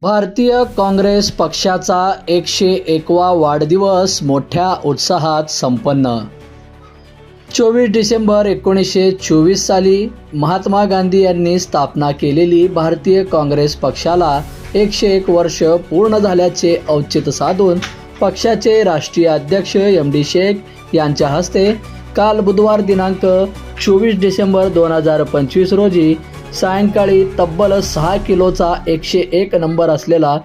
भारतीय काँग्रेस पक्षाचा 101वा वाढदिवस मोठ्या उत्साहात संपन्न। 24 डिसेंबर 1924 साली महात्मा गांधी यांनी स्थापना केलेली भारतीय काँग्रेस पक्षाला 101 वर्ष पूर्ण झाल्याचे औचित्य साधून पक्षाचे राष्ट्रीय अध्यक्ष MD शेख यांच्या हस्ते काल बुधवार दिनांक 24 डिसेंबर 2025 रोजी सायंकाळी तब्बल 6 किलोचा 101 नंबर असलेला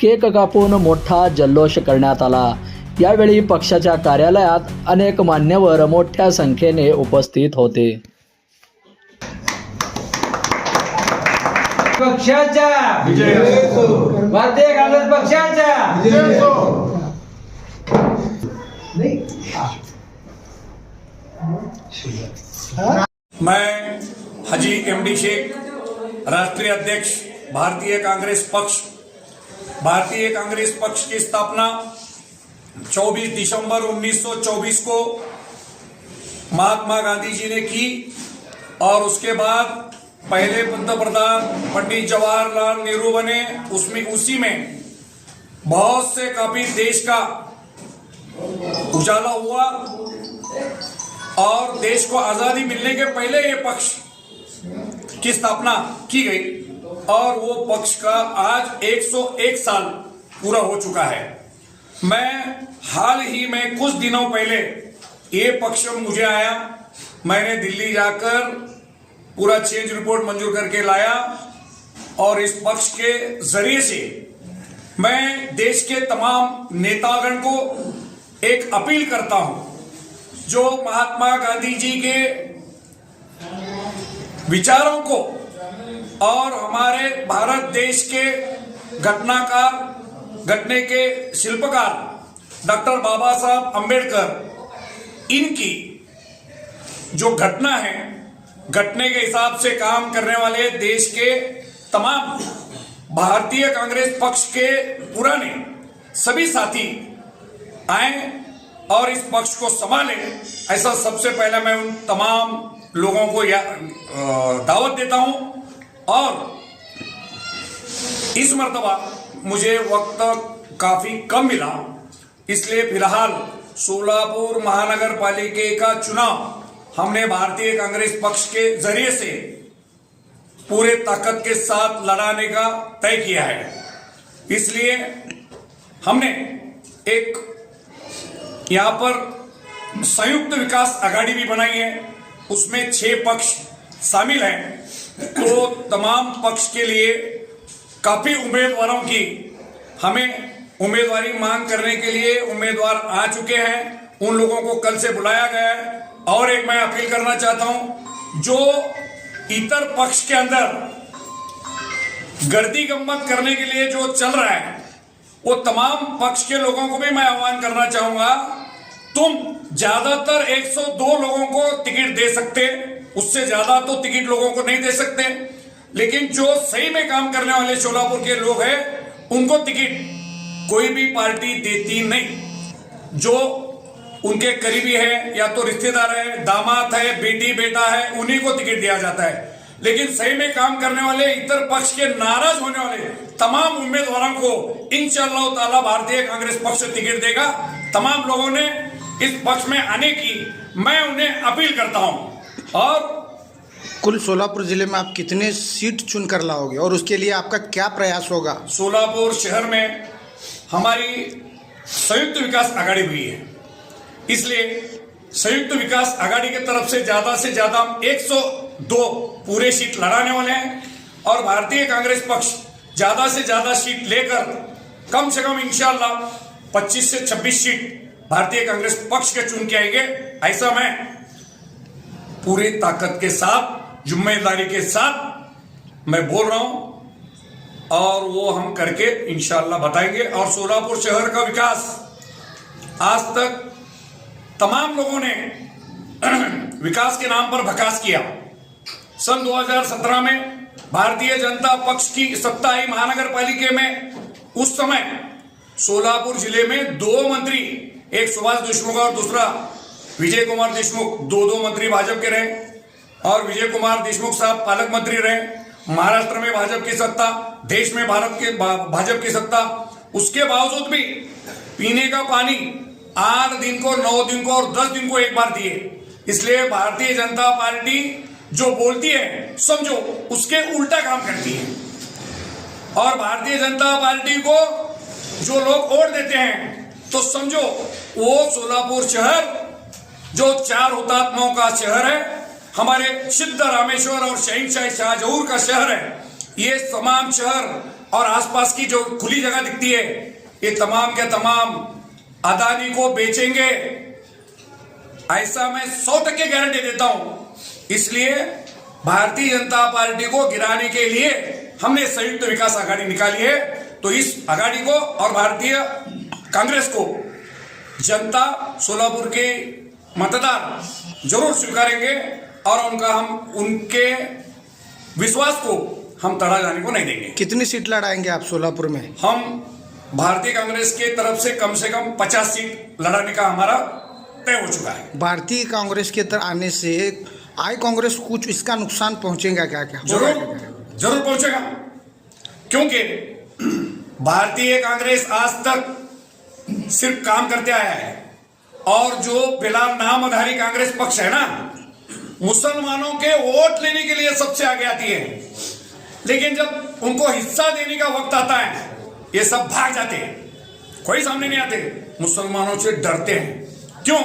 केक कापून मोठा जल्लोष करण्यात आला। यावेळी पक्षाच्या कार्यालयात अनेक मान्यवर मोठ्या संख्येने उपस्थित होते। पक्षाचा विजय असो, भारतीय काँग्रेस पक्षाचा विजय असो। मैं हाजी MD शेख, राष्ट्रीय अध्यक्ष भारतीय कांग्रेस पक्ष की स्थापना 24 दिसंबर 1924 को महात्मा गांधी जी ने की और उसके बाद पहले पंतप्रधान पंडित जवाहरलाल नेहरू बने। उसी में बहुत से काफी देश का उजाला हुआ और देश को आजादी मिलने के पहले ये पक्ष की स्थापना की गई और वो पक्ष का आज 101 साल पूरा हो चुका है। मैं हाल ही में कुछ दिनों पहले ये पक्ष मुझे आया, मैंने दिल्ली जाकर पूरा चेंज रिपोर्ट मंजूर करके लाया और इस पक्ष के जरिए से मैं देश के तमाम नेतागण को एक अपील करता हूं, जो महात्मा गांधी जी के विचारों को और हमारे भारत देश के घटने के शिल्पकार डॉक्टर बाबा साहब अंबेडकर, इनकी जो घटना है, घटने के हिसाब से काम करने वाले देश के तमाम भारतीय कांग्रेस पक्ष के पुराने सभी साथी आए और इस पक्ष को संभाले। ऐसा सबसे पहले मैं उन तमाम लोगों को दावत देता हूं और इस मर्तबा मुझे वक्त काफी कम मिला, इसलिए फिलहाल सोलापुर महानगर पालिका का चुनाव हमने भारतीय कांग्रेस पक्ष के जरिए से पूरे ताकत के साथ लड़ाने का तय किया है। इसलिए हमने एक यहाँ पर संयुक्त विकास आघाड़ी भी बनाई है, उसमें 6 पक्ष शामिल हैं। तो तमाम पक्ष के लिए काफी उम्मीदवारों की हमें उम्मीदवारी मांग करने के लिए उम्मीदवार आ चुके हैं, उन लोगों को कल से बुलाया गया है। और एक मैं अपील करना चाहता हूं, जो इतर पक्ष के अंदर गर्दी गम्मत करने के लिए जो चल रहा है, वो तमाम पक्ष के लोगों को भी मैं आह्वान करना चाहूंगा, तुम ज्यादातर 102 लोगों को टिकट दे सकते, उससे ज्यादा तो टिकट लोगों को नहीं दे सकते, लेकिन जो सही में काम करने वाले शोलापुर के लोग हैं, उनको टिकट कोई भी पार्टी देती नहीं। जो उनके करीबी है या तो रिश्तेदार है, दामाद है, बेटी बेटा है, उन्हीं को टिकट दिया जाता है। लेकिन सही में काम करने वाले इतर पक्ष के नाराज होने वाले तमाम उम्मीदवारों को इंशाअल्लाह ताला भारतीय कांग्रेस पक्ष टिकट देगा। तमाम लोगों ने इस पक्ष में आने की मैं उन्हें अपील करता हूं। और कुल सोलापुर जिले में आप कितने सीट चुनकर लाओगे और उसके लिए आपका क्या प्रयास होगा? सोलापुर शहर में हमारी संयुक्त विकास आघाड़ी हुई है, इसलिए संयुक्त विकास आघाड़ी की तरफ से ज्यादा हम 102 पूरे सीट लड़ाने वाले हैं और भारतीय कांग्रेस पक्ष ज्यादा से ज्यादा सीट लेकर कम से कम इंशाअल्लाह 25 से 26 सीट भारतीय कांग्रेस पक्ष के चुन के आएंगे। ऐसा मैं पूरी ताकत के साथ, जिम्मेदारी के साथ मैं बोल रहा हूं और वो हम करके इंशाअल्लाह बताएंगे। और सोलापुर शहर का विकास आज तक तमाम लोगों ने विकास के नाम पर भकास किया। सन 2017 में भारतीय जनता पक्ष की सत्ता आई महानगर पालिका में, उस समय सोलापुर जिले में 2 मंत्री, एक सुभाष देशमुख और दूसरा विजय कुमार देशमुख, 2 मंत्री भाजपा के रहे और विजय कुमार देशमुख साहब पालक मंत्री रहे। महाराष्ट्र में भाजपा की सत्ता, देश में भाजपा की सत्ता, उसके बावजूद भी पीने का पानी 8 दिन को, 9 दिन को और 10 दिन को एक बार दिए। इसलिए भारतीय जनता पार्टी जो बोलती है समझो उसके उल्टा काम करती है। और भारतीय जनता पार्टी को जो लोग वोट देते हैं तो समझो वो सोलापुर शहर जो 4 हुतात्माओं का शहर है, हमारे सिद्ध रामेश्वर और शहंशाह शाहजहूर का शहर है, ये तमाम शहर और आसपास की जो खुली जगह दिखती है ये तमाम के तमाम अदानी को बेचेंगे, ऐसा मैं 100% गारंटी देता हूं। इसलिए भारतीय जनता पार्टी को गिराने के लिए हमने संयुक्त विकास आघाड़ी निकाली है। तो इस आघाड़ी को और भारतीय कांग्रेस को जनता, सोलापुर के मतदार जरूर स्वीकारेंगे और उनके विश्वास को हम तड़ा जाने को नहीं देंगे। कितनी सीट लड़ाएंगे आप सोलापुर में? हम भारतीय कांग्रेस के तरफ से कम 50 सीट लड़ाने का हमारा तय हो चुका है। भारतीय कांग्रेस के तरफ आने से आई कांग्रेस कुछ इसका नुकसान पहुंचेगा क्या? जरूर पहुंचेगा, क्योंकि भारतीय कांग्रेस आज तक सिर्फ काम करते आया है और जो फिलहाल नामधारी कांग्रेस पक्ष है ना, मुसलमानों के वोट लेने के लिए सबसे आगे आती है, लेकिन जब उनको हिस्सा देने का वक्त आता है ये सब भाग जाते हैं, कोई सामने नहीं आते, मुसलमानों से डरते हैं। क्यों?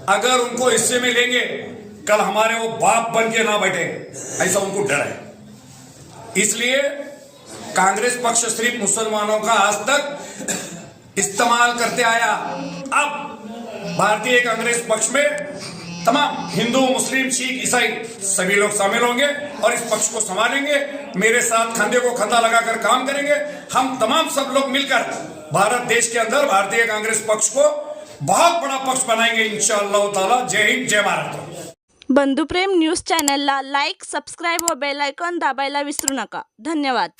अगर उनको हिस्से में लेंगे कल हमारे वो बाप बन के ना बैठे, ऐसा उनको डर है। इसलिए कांग्रेस पक्ष सिर्फ मुसलमानों का आज तक इस्तेमाल करते आया। अब भारतीय कांग्रेस पक्ष में तमाम हिंदू, मुस्लिम, सिख, ईसाई सभी लोग शामिल होंगे और इस पक्ष को संभालेंगे, मेरे साथ कंधे को कंधा लगाकर काम करेंगे। हम तमाम सब लोग मिलकर भारत देश के अंदर भारतीय कांग्रेस पक्ष को बहुत बड़ा पक्ष बनाएंगे इंशाअल्लाह ताला। जय हिंद, जय महाराष्ट्र। बंधुप्रेम न्यूज चॅनलला लाईक, सबस्क्राईब व बेल आयकॉन दाबायला विसरू नका. धन्यवाद.